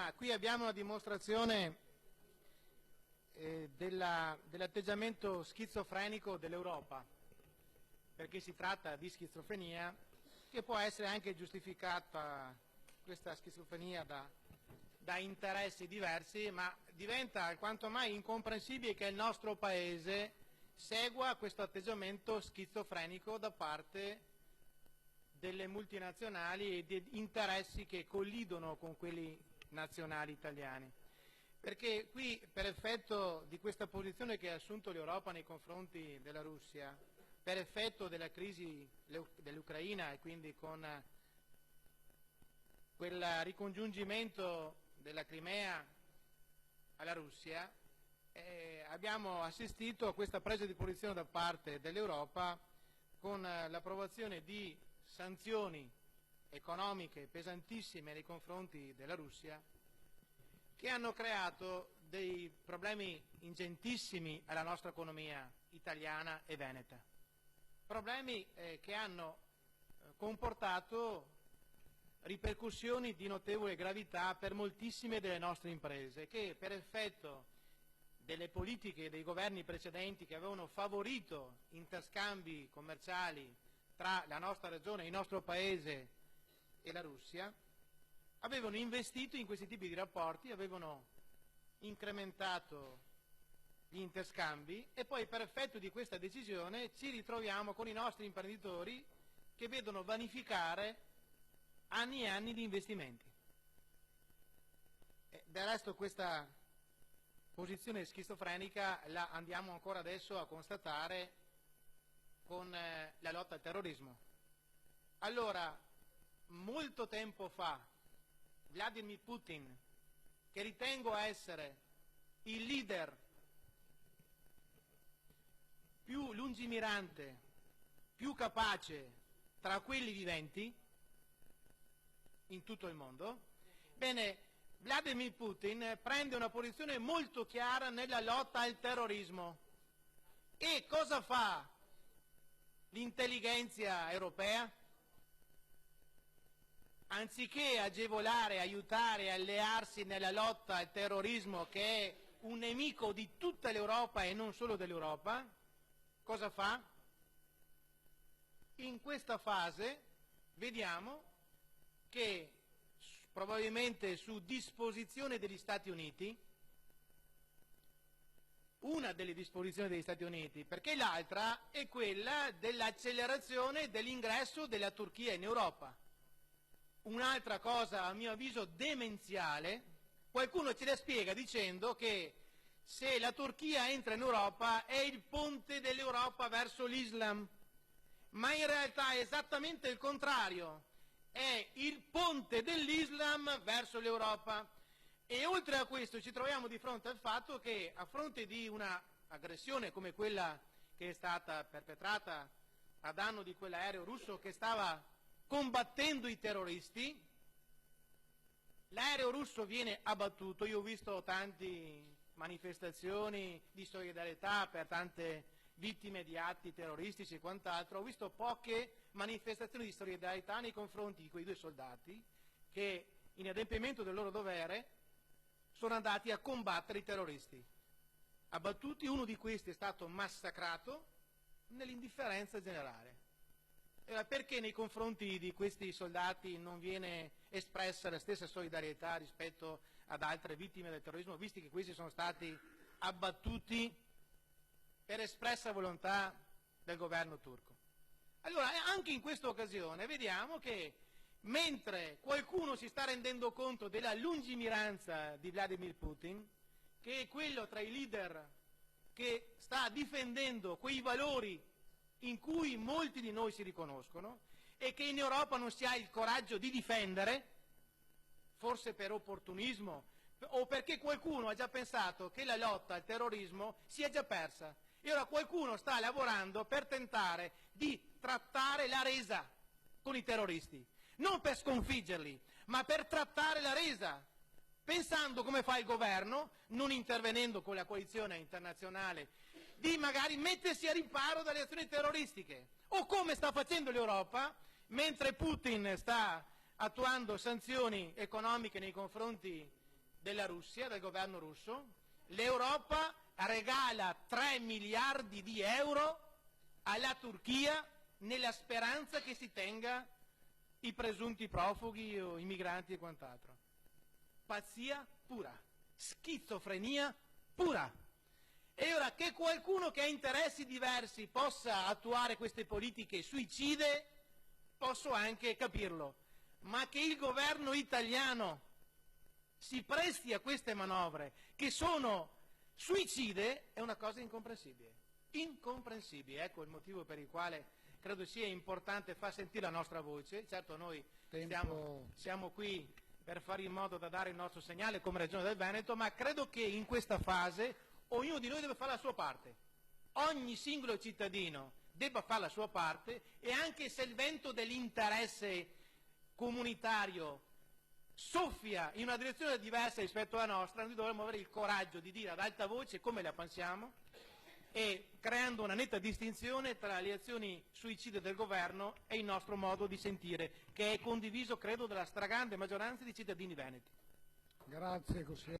Ma qui abbiamo una dimostrazione dell'atteggiamento schizofrenico dell'Europa, perché si tratta di schizofrenia, che può essere anche giustificata, questa schizofrenia, da interessi diversi, ma diventa quanto mai incomprensibile che il nostro Paese segua questo atteggiamento schizofrenico da parte delle multinazionali e di interessi che collidono con quelli nazionali italiani. Perché qui, per effetto di questa posizione che ha assunto l'Europa nei confronti della Russia, per effetto della crisi dell'Ucraina e quindi con quel ricongiungimento della Crimea alla Russia, abbiamo assistito a questa presa di posizione da parte dell'Europa con l'approvazione di sanzioni economiche pesantissime nei confronti della Russia, che hanno creato dei problemi ingentissimi alla nostra economia italiana e veneta. Problemi che hanno comportato ripercussioni di notevole gravità per moltissime delle nostre imprese, che per effetto delle politiche dei governi precedenti che avevano favorito interscambi commerciali tra la nostra regione, il nostro Paese e la Russia, avevano investito in questi tipi di rapporti, avevano incrementato gli interscambi e poi per effetto di questa decisione ci ritroviamo con i nostri imprenditori che vedono vanificare anni e anni di investimenti. Del resto questa posizione schizofrenica la andiamo ancora adesso a constatare con la lotta al terrorismo. Allora, molto tempo fa, Vladimir Putin, che ritengo essere il leader più lungimirante, più capace tra quelli viventi in tutto il mondo, bene, Vladimir Putin prende una posizione molto chiara nella lotta al terrorismo. E cosa fa l'intelligenza europea? Anziché agevolare, aiutare, allearsi nella lotta al terrorismo, che è un nemico di tutta l'Europa e non solo dell'Europa, cosa fa? In questa fase vediamo che probabilmente su disposizione degli Stati Uniti, una delle disposizioni degli Stati Uniti, perché l'altra è quella dell'accelerazione dell'ingresso della Turchia in Europa. Un'altra cosa, a mio avviso, demenziale, qualcuno ce la spiega dicendo che se la Turchia entra in Europa è il ponte dell'Europa verso l'Islam, ma in realtà è esattamente il contrario, è il ponte dell'Islam verso l'Europa. E oltre a questo ci troviamo di fronte al fatto che a fronte di una aggressione come quella che è stata perpetrata a danno di quell'aereo russo che stava combattendo i terroristi, l'aereo russo viene abbattuto. Io ho visto tante manifestazioni di solidarietà per tante vittime di atti terroristici e quant'altro, ho visto poche manifestazioni di solidarietà nei confronti di quei due soldati che, in adempimento del loro dovere, sono andati a combattere i terroristi. Abbattuti, uno di questi è stato massacrato nell'indifferenza generale. Perché nei confronti di questi soldati non viene espressa la stessa solidarietà rispetto ad altre vittime del terrorismo, visti che questi sono stati abbattuti per espressa volontà del governo turco? Allora, anche in questa occasione vediamo che mentre qualcuno si sta rendendo conto della lungimiranza di Vladimir Putin, che è quello tra i leader che sta difendendo quei valori in cui molti di noi si riconoscono e che in Europa non si ha il coraggio di difendere, forse per opportunismo o perché qualcuno ha già pensato che la lotta al terrorismo sia già persa e ora qualcuno sta lavorando per tentare di trattare la resa con i terroristi, non per sconfiggerli, ma per trattare la resa, pensando, come fa il governo, non intervenendo con la coalizione internazionale, di magari mettersi a riparo dalle azioni terroristiche, o come sta facendo l'Europa, mentre Putin sta attuando sanzioni economiche nei confronti della Russia, del governo russo, l'Europa regala 3 miliardi di euro alla Turchia nella speranza che si tenga i presunti profughi o i migranti e quant'altro. Pazzia pura, schizofrenia pura. E ora che qualcuno che ha interessi diversi possa attuare queste politiche suicide, posso anche capirlo, ma che il governo italiano si presti a queste manovre che sono suicide è una cosa incomprensibile. Incomprensibile, ecco il motivo per il quale credo sia importante far sentire la nostra voce. Certo noi siamo qui per fare in modo da dare il nostro segnale come Regione del Veneto, ma credo che in questa fase ognuno di noi deve fare la sua parte. Ogni singolo cittadino debba fare la sua parte e anche se il vento dell'interesse comunitario soffia in una direzione diversa rispetto alla nostra, noi dovremmo avere il coraggio di dire ad alta voce come la pensiamo e creando una netta distinzione tra le azioni suicide del governo e il nostro modo di sentire, che è condiviso, credo, dalla stragrande maggioranza dei cittadini veneti. Grazie, consigliere.